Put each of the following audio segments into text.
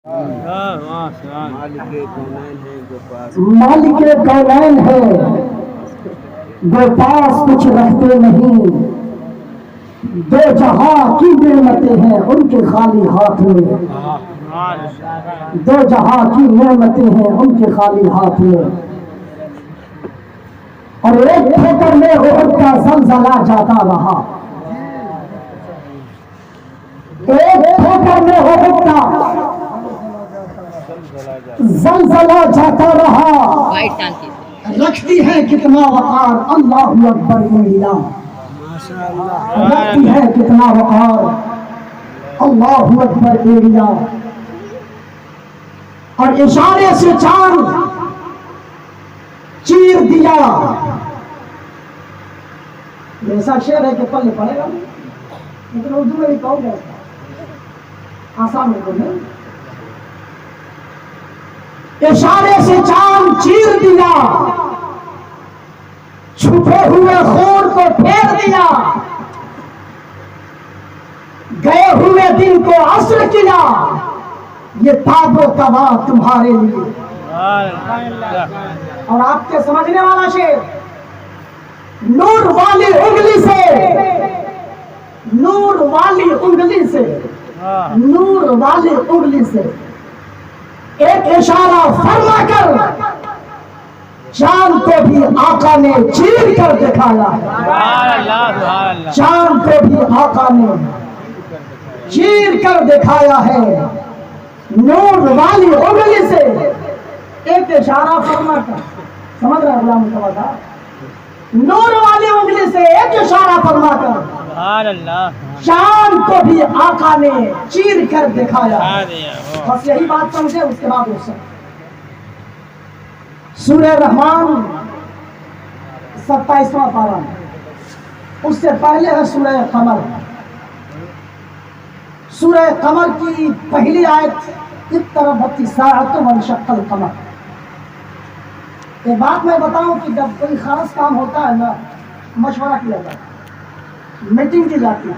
مالک کونین ہے وہ پاس کچھ رکھتے نہیں، دو جہاں کی نعمتیں ہیں ان کے خالی ہاتھ میں، دو جہاں کی نعمتیں ہیں ان کے خالی ہاتھ میں، اور ایک ٹھوکر میں احد کا زلزلہ جاتا رہا، ایک ٹھوکر میں احد کا زلزلہ جاتا رہا، رکھتی ہے کتنا وقار اللہ اکبر ایریا، رکھتی ہے کتنا وقار اللہ اکبر ایریا، اور اشارے سے چاند چیر دیا۔ ایسا شعر ہے کہ پلے پڑے گا لیکن اردو میں بھی کہو گے آسان ہے تو نہیں۔ اشارے سے چاند چیر دیا، چھپے ہوئے خون کو پھیر دیا، گئے ہوئے دن کو عصر کیا، یہ تاب و تبا تمہارے لیے۔ اور آپ کے سمجھنے والا شعر، نور والی انگلی سے، نور والی انگلی سے، نور والی انگلی سے ایک اشارہ فرما کر چاند کو بھی آقا نے چیر کر دکھایا ہے، چاند کو بھی آقا نے چیر کر دکھایا ہے، نور والی انگلی سے ایک اشارہ فرما کر، سمجھ رہے غلام مصطفیٰ، نور والی انگلی سے ایک اشارہ فرما کر چاند کو بھی آقا نے چیر کر دکھایا۔ بس یہی بات سمجھے، اس کے بعد اس سے سورہ رحمان 27واں پارہ، اس سے پہلے ہے سورہ قمر۔ سورہ قمر کی پہلی آیت اقتربت الساعۃ وانشق القمر۔ ایک بات میں بتاؤں کہ جب کوئی خاص کام ہوتا ہے نا، مشورہ کیا جاتا ہے، میٹنگ کی جاتی ہے،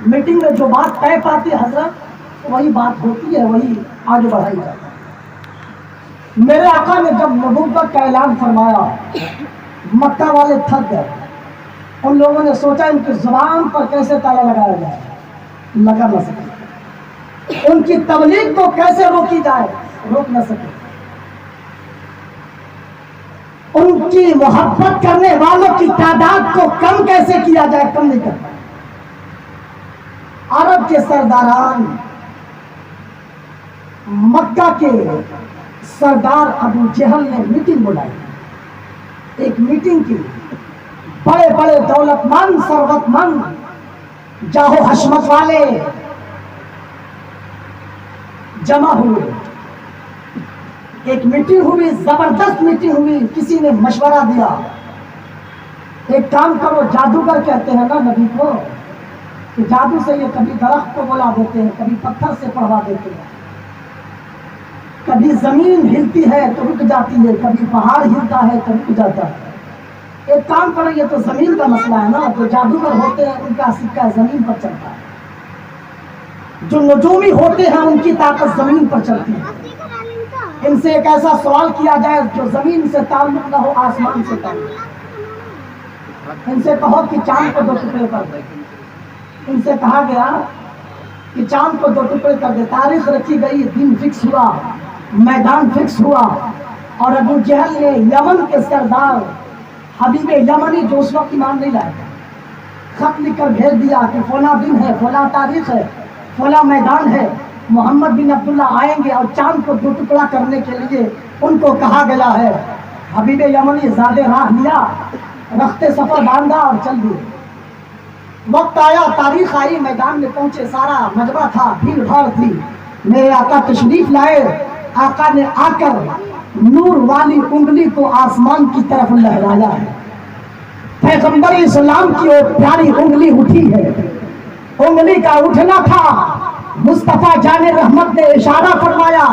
میٹنگ میں جو بات طے پاتی ہے حضرت وہی بات ہوتی ہے، وہی آگے بڑھائی جاتی ہے۔ میرے آقا نے جب نبوت کا اعلان فرمایا، مکہ والے تھک گئے، ان لوگوں نے سوچا ان کی زبان پر کیسے تالا لگایا جائے، لگا نہ سکے، ان کی تبلیغ کو کیسے روکی جائے، روک نہ سکے، ان کی محبت کرنے والوں کی تعداد کو کم کیسے کیا جائے، کم نہیں کر پائے۔ عرب کے سرداران، مکہ کے سردار ابو جہل نے میٹنگ بلائی، ایک میٹنگ کی، بڑے بڑے دولت مند، ثروت مند، جاہو حشمت والے جمع ہوئے، ایک میٹنگ ہوئی، زبردست میٹنگ ہوئی۔ کسی نے مشورہ دیا، ایک کام کرو، جادوگر کہتے ہیں نا نبی کو، کہ جادو سے یہ کبھی درخت کو بلا دیتے ہیں، کبھی پتھر سے پڑھوا دیتے ہیں، کبھی زمین ہلتی ہے تو رک جاتی ہے، کبھی پہاڑ ہلتا ہے تو رک جاتا ہے۔ ایک کام کرو، یہ تو زمین کا مسئلہ ہے نا، جو جادوگر ہوتے ہیں ان کا سکہ زمین پر چلتا ہے، جو نجومی ہوتے ہیں ان کی طاقت زمین پر چلتی ہے۔ ان سے ایک ایسا سوال کیا جائے جو زمین سے تعلق نہ ہو، آسمان سے تعلق۔ ان سے کہو کہ چاند کو 2 ٹکڑے کر دے۔ ان سے کہا گیا کہ چاند کو 2 ٹکڑے کر دے، تاریخ رکھی گئی، دن فکس ہوا، میدان فکس ہوا، اور ابو جہل نے یمن کے سردار حبیب یمنی جو اس وقت ایمان نہیں لائے، خط لکھ کر بھیج دیا کہ فلاں دن ہے، فلاں تاریخ ہے، فلاں میدان ہے، محمد بن عبداللہ آئیں گے، اور چاند کو 2 ٹکڑا کرنے کے لیے ان کو کہا گیا ہے۔ حبیب یمنی زیادہ راہ لیا، رختے سفر باندھا اور چل دیے۔ وقت آیا، تاریخ آئی، میدان میں پہنچے، سارا مجمع تھا، بھیڑ بھاڑ تھی، میرے آقا تشریف لائے۔ آقا نے آ کر نور والی انگلی کو آسمان کی طرف لہرایا ہے۔ پیغمبر اسلام کی وہ پیاری انگلی اٹھی ہے، انگلی کا اٹھنا تھا، مصطفیٰ جان رحمت نے اشارہ فرمایا،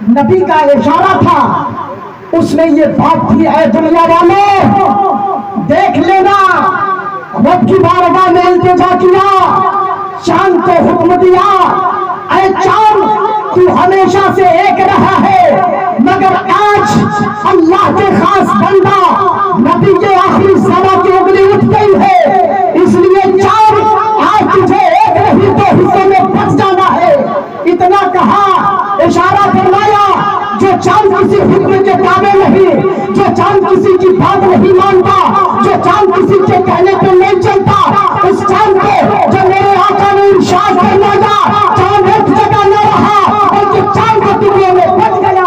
نبی کا اشارہ تھا، اس میں یہ بات تھی، اے دنیا والوں دیکھ لینا، رب کی بارگاہ میں التجا کیا، چاند کو حکم دیا، اے چاند تو ہمیشہ سے ایک رہا ہے، مگر آج اللہ کے خاص بندہ نبی کے آخری زمان کی انگلی اٹھ گئی ہے، اس لیے چاند آج تجھے ایک نہیں دو حصے میں بچ جانا ہے۔ اتنا کہا، اشارہ فرمایا، جو چاند کسی حکم کے تابع نہیں، جو چاند کسی کی بات نہیں مانتا، جو چاند کسی کے کہنے پہ نہیں چلتا، اس چاند کو جو میرے آقا نے ارشاد فرمایا چاند ایک جگہ نہ رہا بلکہ چاند کے ٹکڑے میں بچ گیا۔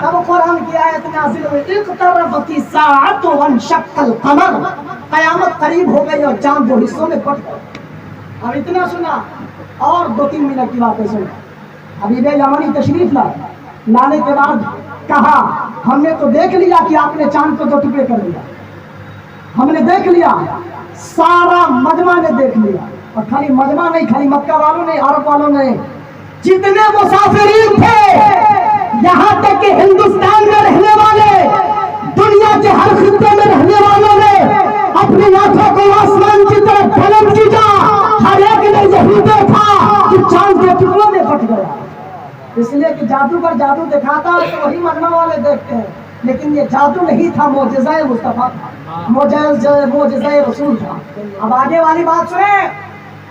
اب قرآن کی آیت نازل ہوئی، اقتربت الساعۃ وانشق القمر، قیامت قریب ہو گئی اور چاند دو حصوں میں بٹ گیا۔ اب اتنا سنا، اور 2-3 منٹ کی باتیں سنا۔ حبیب یمنی تشریف لانے کے بعد کہا، ہم نے تو دیکھ لیا کہ آپ نے چاند کو 2 ٹکڑے کر دیا، ہم نے دیکھ لیا، سارا مجمع نے دیکھ لیا، اور خالی مجمع نہیں، خالی مکہ والوں نے، عرب والوں نے، جتنے مسافرین تھے، یہاں تک کہ ہندوستان میں رہنے والے، دنیا کے ہر خطے میں رہنے والوں نے اپنی آنکھوں کو آسمان کی طرف بلند کیا، ہر ایک نے یہی دیکھا کہ چاند کے ٹکڑوں میں پھٹ گیا۔ اس لیے کہ جادوگر جادو دکھاتا ہے تو وہی مجمع والے دیکھتے ہیں، لیکن یہ جادو نہیں تھا، معجزہ مصطفیٰ تھا، معجزہ رسول تھا۔ اب آگے والی بات سنیں،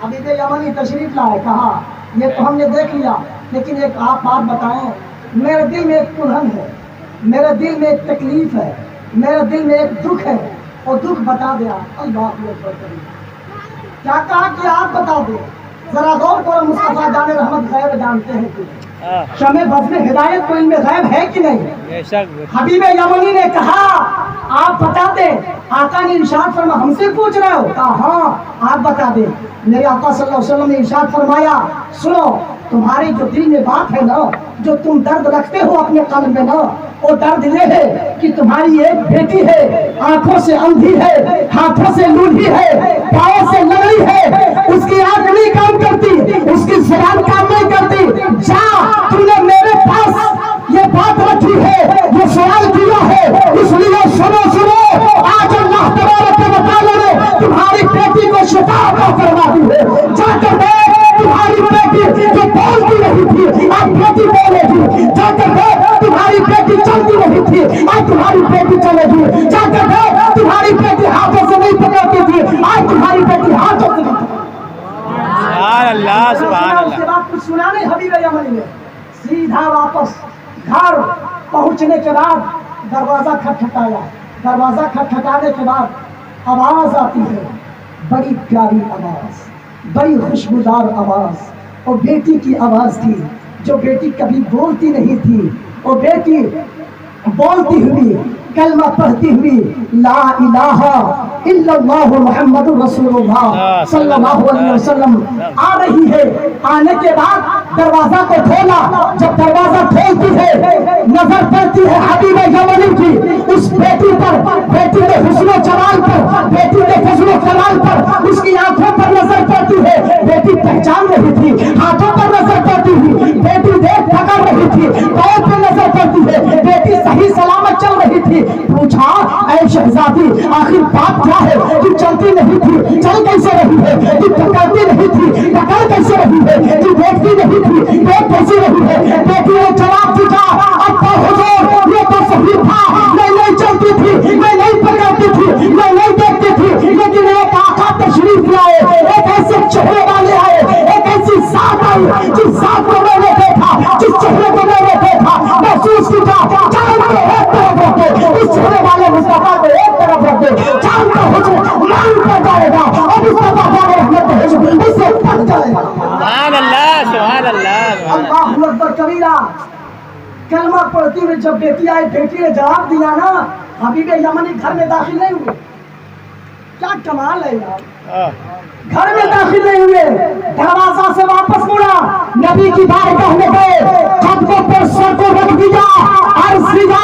حبیب یمنی تشریف لائے، کہا یہ تو ہم نے دیکھ لیا، لیکن ایک آپ بات بتائیں، میرے دل میں ایک کلہن ہے، میرے دل میں ایک تکلیف ہے، میرے دل میں ایک دکھ ہے، اور دکھ بتا دیا۔ اللہ اکبر، کیا کہا کہ آپ بتا دیں؟ ذرا غور کرو، مصطفیٰ جان رحمت غیب جانتے ہیں کہ شمع بزم ہدایت کو ان میں غیب ہے کہ نہیں؟ حبیب یمنی نے کہا آپ بتا دیں، آقا نے ارشاد فرمایا، ہم سے پوچھ رہے ہو؟ کہا ہاں آپ بتا دیں۔ میرے آقا صلی اللہ علیہ وسلم نے ارشاد فرمایا، سنو، تمہاری جو دل میں بات ہے نا، جو تم درد رکھتے ہو اپنے قلب میں نا، وہ درد یہ ہے کہ تمہاری ایک بیٹی ہے، آنکھوں سے اندھی ہے، ہاتھوں سے لولی ہے، پاؤں سے لگڑی ہے، اس کی آنکھ نہیں کام کرتی، اس کی زبان کام نہیں کرتی، جا تم نے میرے پاس یہ بات رکھی ہے، یہ سوال کیا ہے، اس لیے سنو، آج اللہ تبارک و تعالی نے تمہاری بیٹی کو شفا عطا فرما دی ہے، جا کر دیکھ تمہاری بیٹی جو بولتی نہیں تھی اب بیٹی بولے گی، جا کر دیکھ تمہاری بیٹی چلتی نہیں تھی آج تمہاری بیٹی چلے گی، جا کر دیکھ تمہاری بیٹی ہاتھوں سے نہیں پکڑتی تھی آج تمہاری بیٹی ہاتھوں سے نہیں۔ سبحان اللہ، سبحان اللہ۔ اس کے بعد کچھ سنا نہیں حبیب یمنی نے، سیدھا واپس گھر پہنچنے کے بعد دروازہ کھٹکھٹایا، دروازہ کھٹکھٹانے کے بعد آواز آتی ہے، بڑی پیاری آواز، بڑی خوشبودار آواز، اور بیٹی کی آواز تھی، جو بیٹی کبھی بولتی نہیں تھی، وہ بیٹی بولتی ہوئی، کلمہ پڑھتی ہوئی، لا الہ الا اللہ محمد رسول اللہ صلی اللہ علیہ وسلم آ رہی ہے۔ آنے کے بعد دروازہ کو کھولا، جب دروازہ کھولتی ہے نظر پڑتی ہے حبیب یمنی کی اس بیٹی پر، بیٹی کے حسن و جمال پر، بیٹی کے فضل و کمال پر، اس کی آنکھوں پر نظر پڑتی ہے، بیٹی پہچان رہی تھی، ہاتھوں پر نظر پڑتی تھی، بیٹی دیکھ پکڑ رہی تھی، پاؤں پہ نظر پڑتی ہے، بیٹی صحیح سلامت چل رہی تھی۔ پوچھا اے شہزادی آخر بات کیا ہے، تو چلتی نہیں تھی چل کیسے رہی ہے، تو پکڑتی نہیں تھی پکڑ کیسے رہی ہے، تو دیکھتی نہیں تھی دیکھ کیسے رہی ہے؟ بیٹی نے جواب دیا، ابا حضور یہ تو صحیح تھا، میں نہیں چلتی تھی، میں نہیں پکڑتی تھی، میں نہیں دیکھتی تھی، لیکن ایک آقا تشریف لائے، ایک ایسے چہرے والے آئے، ایک ایسی ذات آئی جس ذات کو میں نے دیکھا، جس چہرے کو میں نے دیکھا، محسوس کیا چاند کو ایک طرف رکھ دے، اس چہرے والے مصطفیٰ کو ایک طرف رکھ دے، چاند کا حجم مان کر جائے گا اور مصطفیٰ کا رحمت کا حجم اس سے پھٹ جائے گا۔ سبحان اللہ، سبحان اللہ، اللہ اکبر کبیرہ۔ کلمہ پڑھتی ہوئی جب بیٹی آئی، بیٹی نے جواب دیا نا، حبیب یمنی گھر میں داخل نہیں ہوئے۔ کیا کمال ہے یار، گھر میں داخل نہیں ہوئے، دروازہ سے واپس مڑا، نبی کی بارگاہ میں گئے، قدموں پر سر کو رکھ دیا، عرض کیا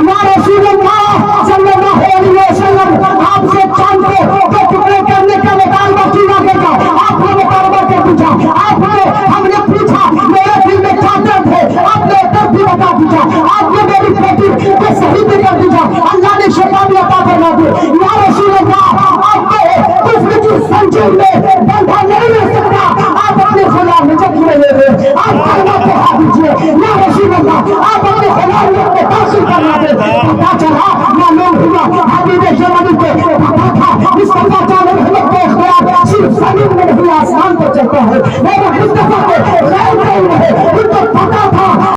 یا رسول اللہ صلی اللہ علیہ وسلم، آپ سے چاند کو دو ٹکڑے کرنے کا مطالبہ کیا گیا، آپ نے مطالبہ کر پوچھا، آپ نے ہم نے پوچھا میرے دل میں کیا درد ہے، آپ نے درد بھی بتا دیا، آپ نے میری بیٹی کو صحیح بھی کر دیا، اللہ نے شفا بھی عطا فرما دی۔ یا رسول اللہ آپ کو کفر کی زنجیر میں بندھا نہیں رہ سکتا، آپ اپنے خدا میں جب ہو، وہ